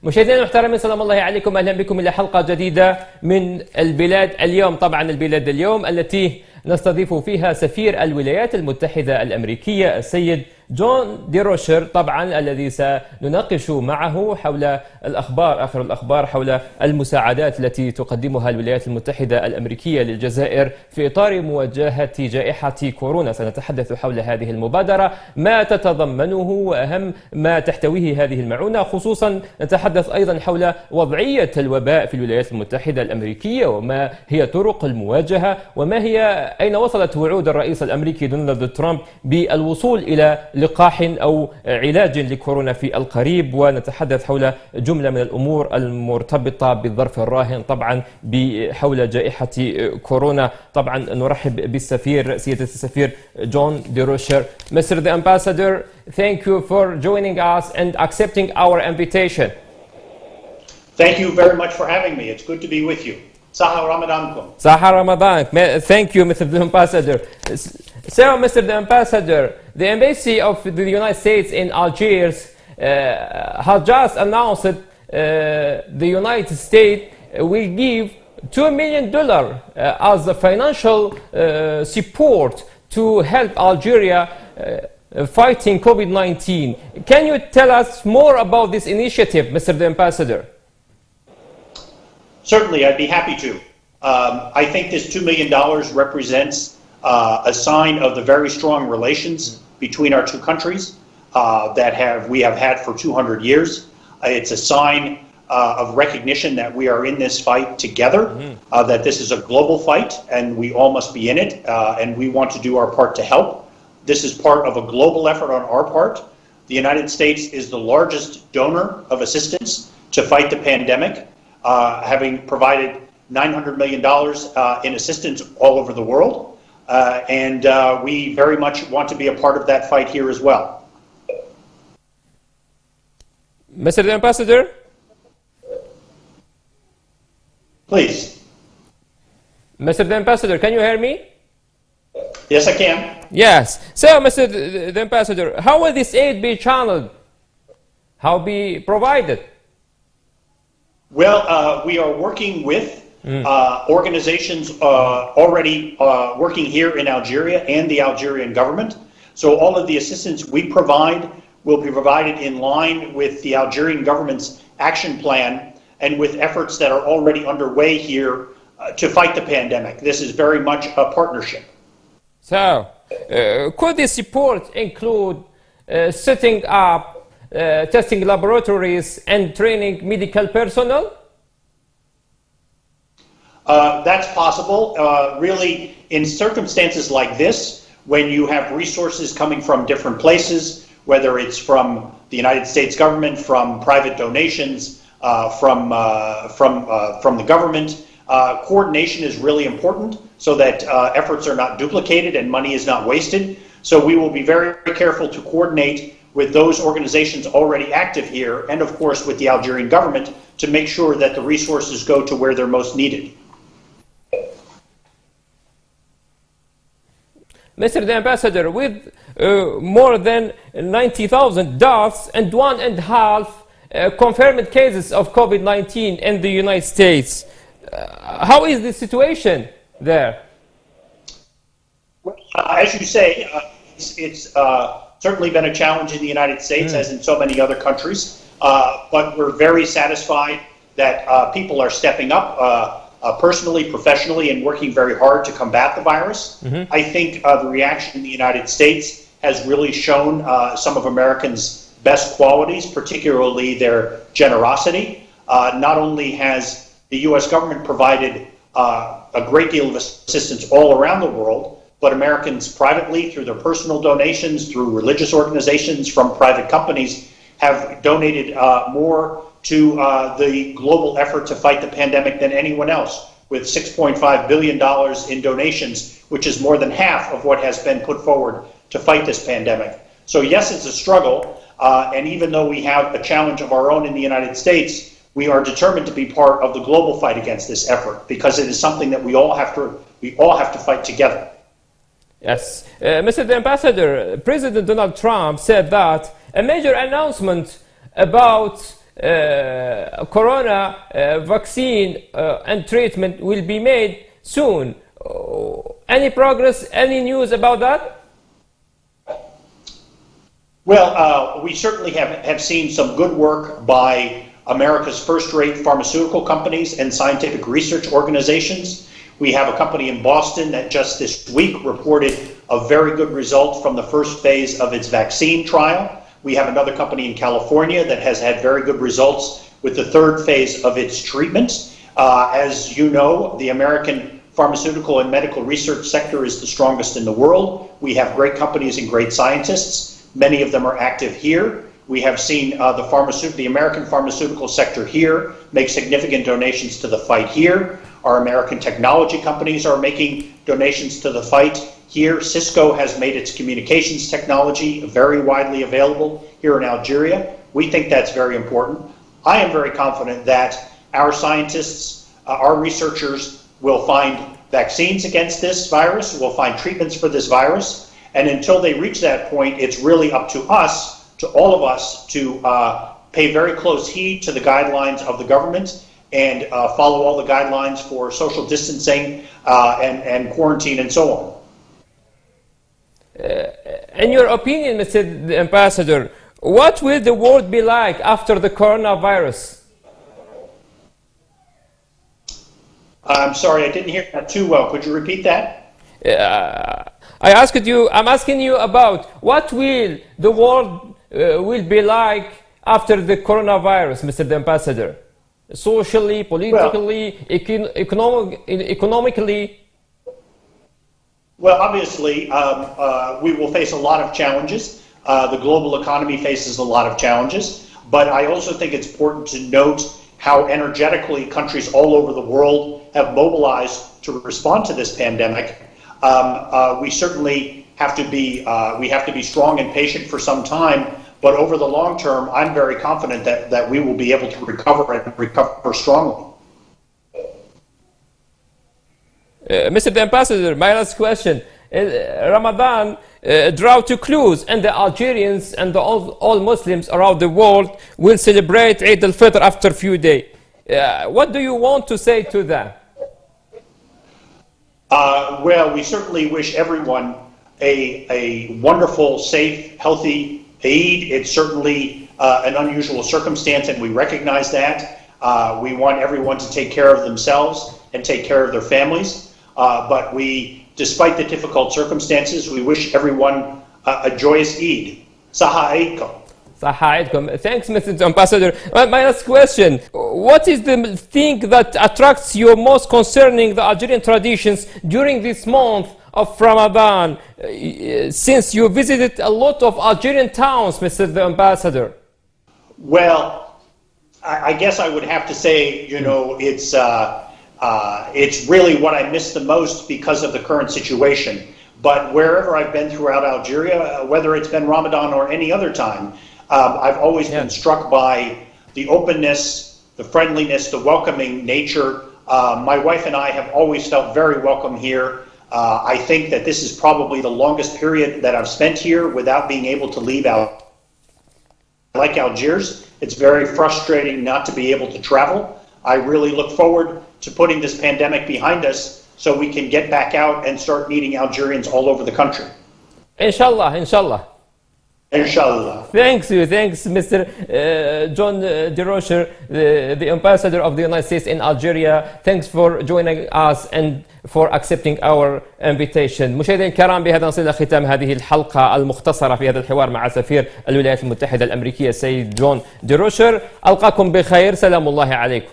مشاهدينا المحترمين سلام الله عليكم، اهلا بكم الى حلقه جديده من البلاد اليوم. طبعا البلاد اليوم التي نستضيف فيها سفير الولايات المتحده الامريكيه السيد جون ديروشر، طبعا الذي سنناقش معه حول اخر الاخبار حول المساعدات التي تقدمها الولايات المتحده الامريكيه للجزائر في اطار مواجهه جائحه كورونا. سنتحدث حول هذه المبادره، ما تتضمنه واهم ما تحتويه هذه المعونه، خصوصا نتحدث ايضا حول وضعيه الوباء في الولايات المتحده الامريكيه وما هي طرق المواجهه وما هي اين وصلت وعود الرئيس الامريكي دونالد ترامب بالوصول الى لقاح أو علاج لكورونا في القريب. ونتحدث حول جملة من الأمور المرتبطة بالظرف الراهن طبعا حول جائحة كورونا. طبعا نرحب بالسفير سيادة السفير جون ديروشر. Mr. the Ambassador, thank you for joining us and accepting our invitation. Thank you very much for having me. It's good to be with you. Saha Ramadankum. Saha Ramadan. Thank you, Mr. the Ambassador. So, Mr. the Ambassador, the Embassy of the United States in Algiers has just announced the United States will give $2 million as a financial support to help Algeria fighting COVID-19. Can you tell us more about this initiative, Mr. the Ambassador? Certainly, I'd be happy to. I think this $2 million represents a sign of the very strong relations between our two countries that we have had for 200 years. It's a sign of recognition that we are in this fight together, that this is a global fight and we all must be in it, and we want to do our part to help. This is part of a global effort on our part. The United States is the largest donor of assistance to fight the pandemic, having provided $900 million in assistance all over the world. And we very much want to be a part of that fight here as well. Mr. the Ambassador? Please. Mr. the Ambassador, can you hear me? Yes, I can. Yes. So, Mr. the Ambassador, how will this aid be channeled? How be provided? Well, we are working with organizations already working here in Algeria and the Algerian government. So all of the assistance we provide will be provided in line with the Algerian government's action plan and with efforts that are already underway here to fight the pandemic. This is very much a partnership. So, could this support include setting up testing laboratories and training medical personnel? That's possible. Really, in circumstances like this, when you have resources coming from different places, whether it's from the United States government, from private donations, from the government, coordination is really important so that efforts are not duplicated and money is not wasted. So we will be very, very careful to coordinate with those organizations already active here and, of course, with the Algerian government to make sure that the resources go to where they're most needed. Mr. the Ambassador, with more than 90,000 deaths and 1.5 confirmed cases of COVID-19 in the United States, how is the situation there? Well, as you say, it's certainly been a challenge in the United States, as in so many other countries, but we're very satisfied that people are stepping up personally, professionally, and working very hard to combat the virus. I think the reaction in the United States has really shown some of Americans' best qualities, particularly their generosity. Not only has the U.S. government provided a great deal of assistance all around the world, but Americans privately, through their personal donations, through religious organizations, from private companies, have donated more to the global effort to fight the pandemic than anyone else, with $6.5 billion in donations, which is more than half of what has been put forward to fight this pandemic. So yes, it's a struggle, and even though we have a challenge of our own in the United States, we are determined to be part of the global fight against this effort, because it is something that we all have to fight together. Yes. Mr. the Ambassador, President Donald Trump said that a major announcement about corona vaccine and treatment will be made soon. Any progress, any news about that? Well, we certainly have seen some good work by America's first-rate pharmaceutical companies and scientific research organizations. We have a company in Boston that just this week reported a very good result from the first phase of its vaccine trial. We have another company in California that has had very good results with the third phase of its treatment. As you know, the American pharmaceutical and medical research sector is the strongest in the world. We have great companies and great scientists. Many of them are active here. We have seen the American pharmaceutical sector here make significant donations to the fight here. Our American technology companies are making donations to the fight here. Cisco has made its communications technology very widely available here in Algeria. We think that's very important. I am very confident that our scientists, our researchers will find vaccines against this virus, will find treatments for this virus, and until they reach that point, it's really up to us, to all of us, to pay very close heed to the guidelines of the government and follow all the guidelines for social distancing and quarantine and so on. In your opinion, Mr. Ambassador, what will the world be like after the coronavirus? I'm sorry, I didn't hear that too well. Could you repeat that? I'm asking you about what will the world will be like after the coronavirus, Mr. Ambassador? Socially, politically, economically? Well, obviously, we will face a lot of challenges. The global economy faces a lot of challenges. But I also think it's important to note how energetically countries all over the world have mobilized to respond to this pandemic. We certainly have to be strong and patient for some time. But over the long term, I'm very confident that we will be able to recover and recover strongly. Mr. Ambassador, my last question. Ramadan draw to close, and the Algerians and all Muslims around the world will celebrate Eid al-Fitr after a few days. What do you want to say to them? Well, we certainly wish everyone a wonderful, safe, healthy Eid. It's certainly an unusual circumstance, and we recognize that. We want everyone to take care of themselves and take care of their families. But despite the difficult circumstances, we wish everyone a joyous Eid. Saha Eidkum. Saha Eidkum. Thanks, Mr. Ambassador. My last question. What is the thing that attracts you most concerning the Algerian traditions during this month of Ramadan, since you visited a lot of Algerian towns, Mr. Ambassador? Well, I guess I would have to say, it's really what I miss the most because of the current situation. But wherever I've been throughout Algeria, whether it's been Ramadan or any other time, I've always been struck by the openness, the friendliness, the welcoming nature. My wife and I have always felt very welcome here. I think that this is probably the longest period that I've spent here without being able to leave out. Like Algiers, it's very frustrating not to be able to travel. I really look forward to putting this pandemic behind us so we can get back out and start meeting Algerians all over the country. Inshallah, inshallah. Inshallah. Thanks, Mr. John DeRocher, the ambassador of the United States in Algeria. Thanks for joining us and for accepting our invitation. مشاهدينا الكرام، بهذا نصل إلى ختام هذه الحلقة المختصرة في هذا الحوار مع سفير الولايات المتحدة الأمريكية السيد جون ديروشر. ألقاكم بخير، سلام الله عليكم.